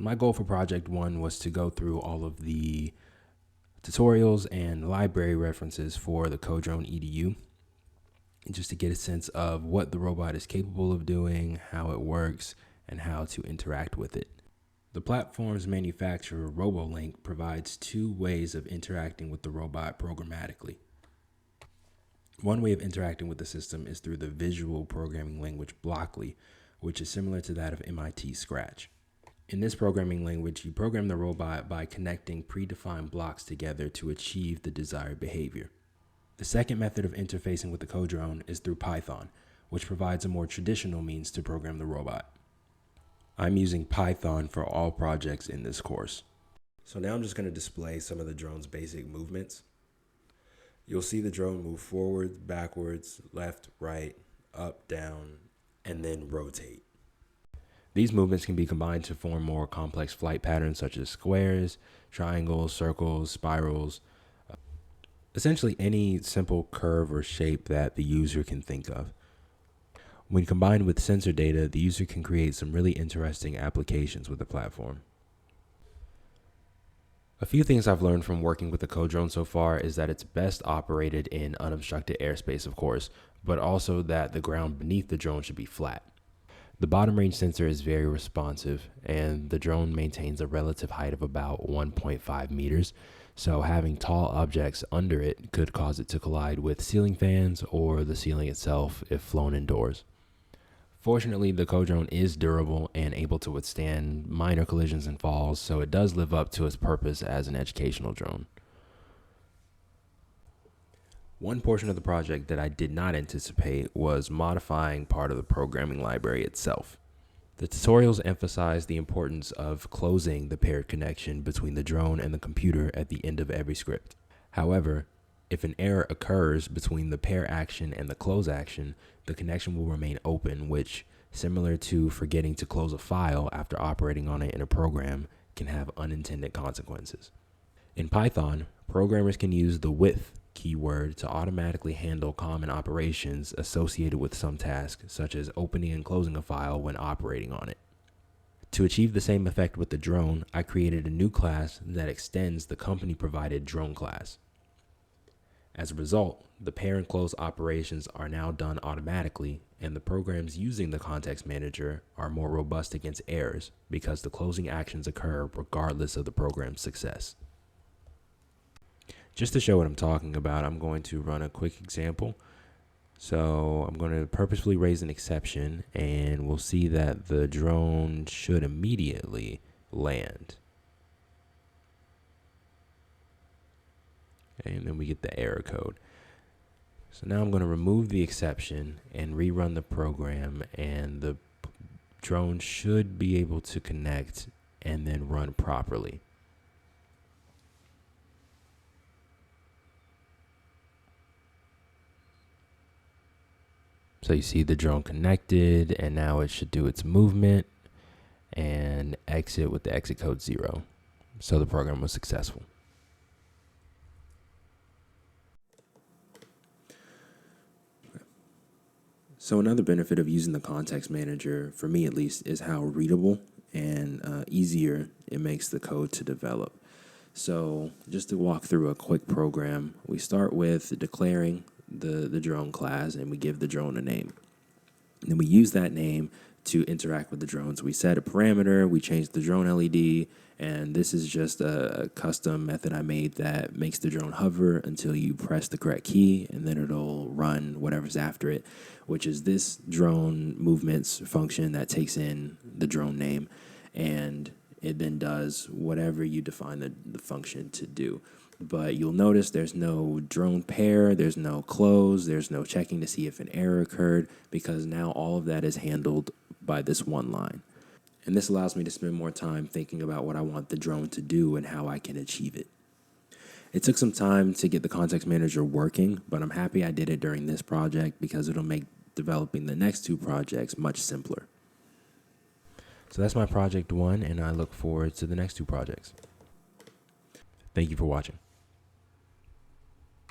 So my goal for project one was to go through all of the tutorials and library references for the CoDrone EDU, and just to get a sense of what the robot is capable of doing, how it works, and how to interact with it. The platform's manufacturer, Robolink, provides two ways of interacting with the robot programmatically. One way of interacting with the system is through the visual programming language Blockly, which is similar to that of MIT Scratch. In this programming language, you program the robot by connecting predefined blocks together to achieve the desired behavior. The second method of interfacing with the CoDrone is through Python, which provides a more traditional means to program the robot. I'm using Python for all projects in this course. So now I'm just going to display some of the drone's basic movements. You'll see the drone move forwards, backwards, left, right, up, down, and then rotate. These movements can be combined to form more complex flight patterns such as squares, triangles, circles, spirals, essentially any simple curve or shape that the user can think of. When combined with sensor data, the user can create some really interesting applications with the platform. A few things I've learned from working with the CoDrone so far is that it's best operated in unobstructed airspace, of course, but also that the ground beneath the drone should be flat. The bottom range sensor is very responsive, and the drone maintains a relative height of about 1.5 meters, so having tall objects under it could cause it to collide with ceiling fans or the ceiling itself if flown indoors. Fortunately, the CoDrone is durable and able to withstand minor collisions and falls, so it does live up to its purpose as an educational drone. One portion of the project that I did not anticipate was modifying part of the programming library itself. The tutorials emphasize the importance of closing the paired connection between the drone and the computer at the end of every script. However, if an error occurs between the pair action and the close action, the connection will remain open, which, similar to forgetting to close a file after operating on it in a program, can have unintended consequences. In Python, programmers can use the with keyword to automatically handle common operations associated with some task, such as opening and closing a file when operating on it. To achieve the same effect with the drone, I created a new class that extends the company-provided drone class. As a result, the pair and close operations are now done automatically, and the programs using the context manager are more robust against errors because the closing actions occur regardless of the program's success. Just to show what I'm talking about, I'm going to run a quick example. So I'm going to purposefully raise an exception, and we'll see that the drone should immediately land. Okay, and then we get the error code. So now I'm going to remove the exception and rerun the program, and the drone should be able to connect and then run properly. So you see the drone connected, and now it should do its movement and exit with the exit code 0. So the program was successful. So another benefit of using the context manager, for me at least, is how readable and easier it makes the code to develop. So just to walk through a quick program, we start with declaring the drone class, and we give the drone a name. And then we use that name to interact with the drones. We set a parameter, we change the drone LED, and this is just a custom method I made that makes the drone hover until you press the correct key, and then it'll run whatever's after it, which is this drone movements function that takes in the drone name, and it then does whatever you define the function to do. But you'll notice there's no drone pair, there's no close, there's no checking to see if an error occurred, because now all of that is handled by this one line. And this allows me to spend more time thinking about what I want the drone to do and how I can achieve it. It took some time to get the context manager working, but I'm happy I did it during this project because it'll make developing the next two projects much simpler. So that's my project one, and I look forward to the next two projects. Thank you for watching.